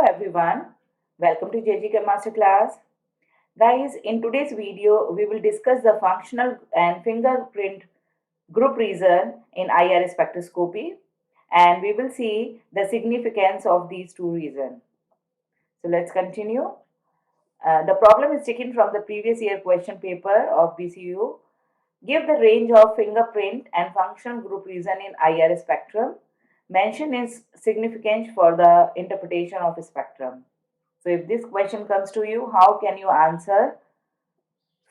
everyone, welcome to JGK Masterclass. Guys, in today's video, we will discuss the functional and fingerprint group region in IR spectroscopy, and we will see the significance of these two regions. So let's continue. The problem is taken from the previous year question paper of BCU. Give the range of fingerprint and functional group region in IR spectrum. Mention its significance for the interpretation of a spectrum. So if this question comes to you, how can you answer?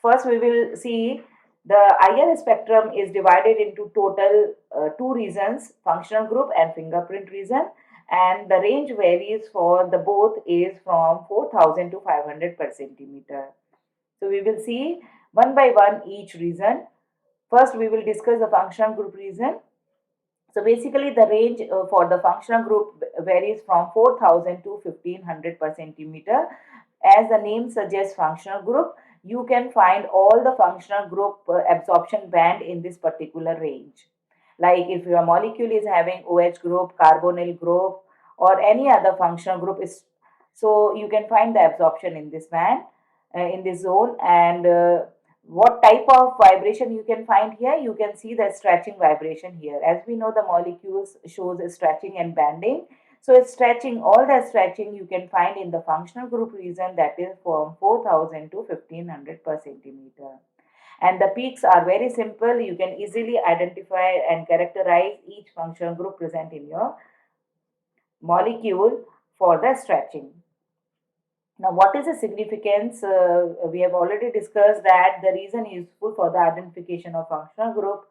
First, we will see the IR spectrum is divided into total two regions, functional group and fingerprint region, and the range varies for the both is from 4000 to 500 per centimeter. So we will see one by one each region. First, we will discuss the functional group region. So basically the range for the functional group varies from 4000 to 1500 per centimeter. As the name suggests, functional group, you can find all the functional group absorption band in this particular range. Like if your molecule is having OH group, carbonyl group, or any other functional group, so you can find the absorption in this band, in this zone. And what type of vibration you can find here? You can see the stretching vibration here. As we know, the molecules shows stretching and bending. So it's stretching, all the stretching you can find in the functional group region, that is from 4000 to 1500 per centimeter. And the peaks are very simple. You can easily identify and characterize each functional group present in your molecule for the stretching. Now, what is the significance? We have already discussed that the reason is useful for the identification of functional group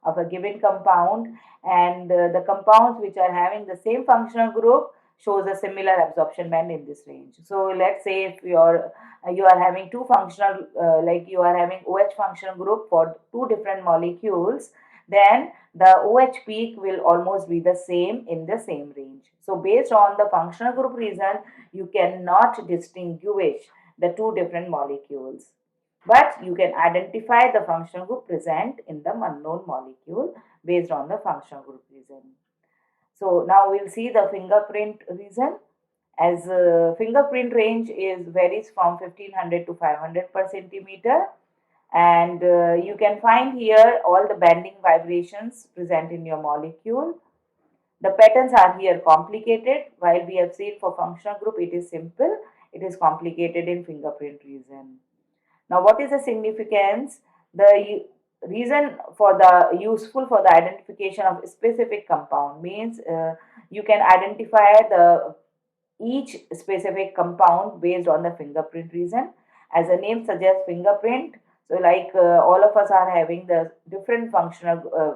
of a given compound, and the compounds which are having the same functional group shows a similar absorption band in this range. So let's say if you are having two functional, like you are having OH functional group for two different molecules, then the OH peak will almost be the same in the same range. So based on the functional group region, you cannot distinguish the two different molecules, but you can identify the functional group present in the unknown molecule based on the functional group region. So now we'll see the fingerprint region. As fingerprint range is varies from 1500 to 500 per centimeter, and you can find here all the bending vibrations present in your molecule. The patterns are here complicated, while we have seen for functional group it is simple. It is complicated in fingerprint region. Now, what is the significance? The reason for the useful for the identification of specific compound means you can identify the each specific compound based on the fingerprint region. As the name suggests, fingerprint. So, like all of us are having the different functional,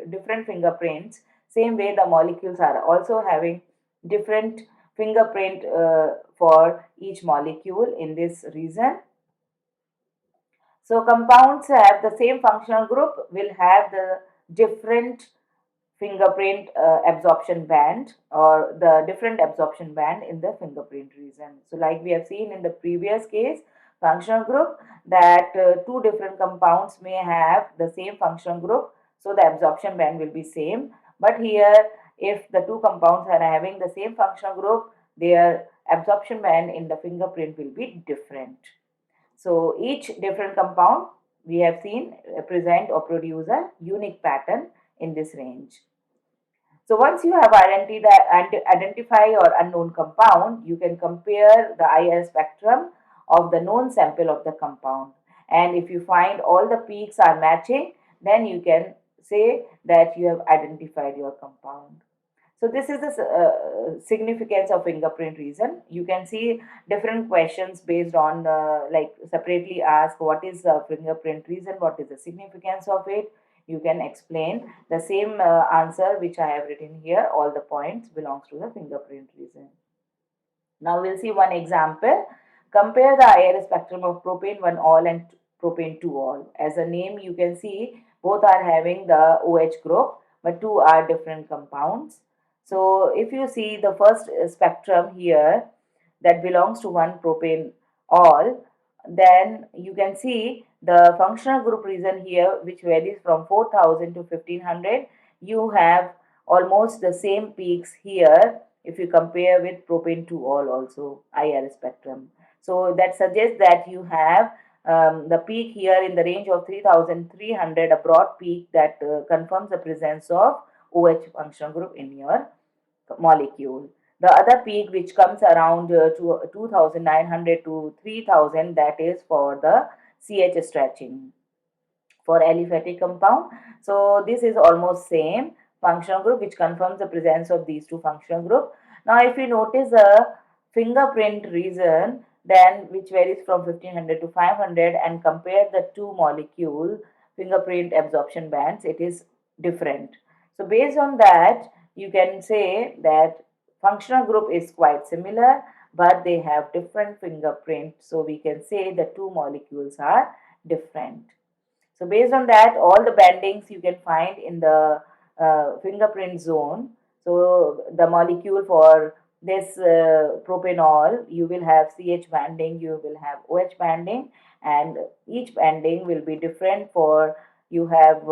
different fingerprints. Same way, the molecules are also having different fingerprint for each molecule in this region. So compounds have the same functional group will have the different fingerprint absorption band, or the different absorption band in the fingerprint region. So like we have seen in the previous case, functional group, that two different compounds may have the same functional group, so the absorption band will be same. But here, if the two compounds are having the same functional group, their absorption band in the fingerprint will be different. So each different compound we have seen present or produce a unique pattern in this range. So once you have identify your unknown compound, you can compare the IR spectrum of the known sample of the compound. And if you find all the peaks are matching, then you can say that you have identified your compound. So this is the significance of fingerprint region. You can see different questions based on like separately ask what is the fingerprint region, what is the significance of it. You can explain the same answer which I have written here. All the points belongs to the fingerprint region. Now we'll see one example. Compare the IR spectrum of propane 1-ol and propane 2-ol. As a name you can see both are having the OH group, but two are different compounds. So if you see the first spectrum here that belongs to 1-propane-ol, then you can see the functional group region here which varies from 4000 to 1500. You have almost the same peaks here if you compare with propane 2-ol also IR spectrum. So that suggests that you have the peak here in the range of 3300, a broad peak that confirms the presence of OH functional group in your molecule. The other peak which comes around 2900 to 3000, that is for the CH stretching for aliphatic compound. So this is almost same functional group which confirms the presence of these two functional group. Now if you notice the fingerprint region, then which varies from 1500 to 500, and compare the two molecule fingerprint absorption bands, it is different. So based on that, you can say that functional group is quite similar, but they have different fingerprint. So we can say the two molecules are different. So based on that, all the bandings you can find in the fingerprint zone. So the molecule for this propanol, you will have CH banding, you will have OH banding, and each banding will be different. For you have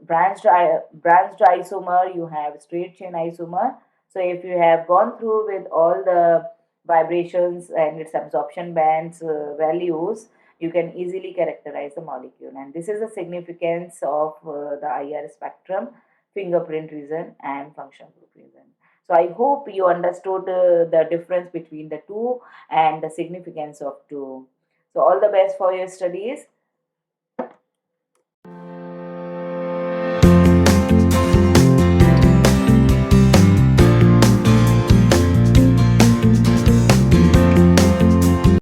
branched isomer, you have straight chain isomer. So if you have gone through with all the vibrations and its absorption bands values, you can easily characterize the molecule. And this is the significance of the IR spectrum, fingerprint region and functional group region. So I hope you understood the difference between the two and the significance of two. So all the best for your studies.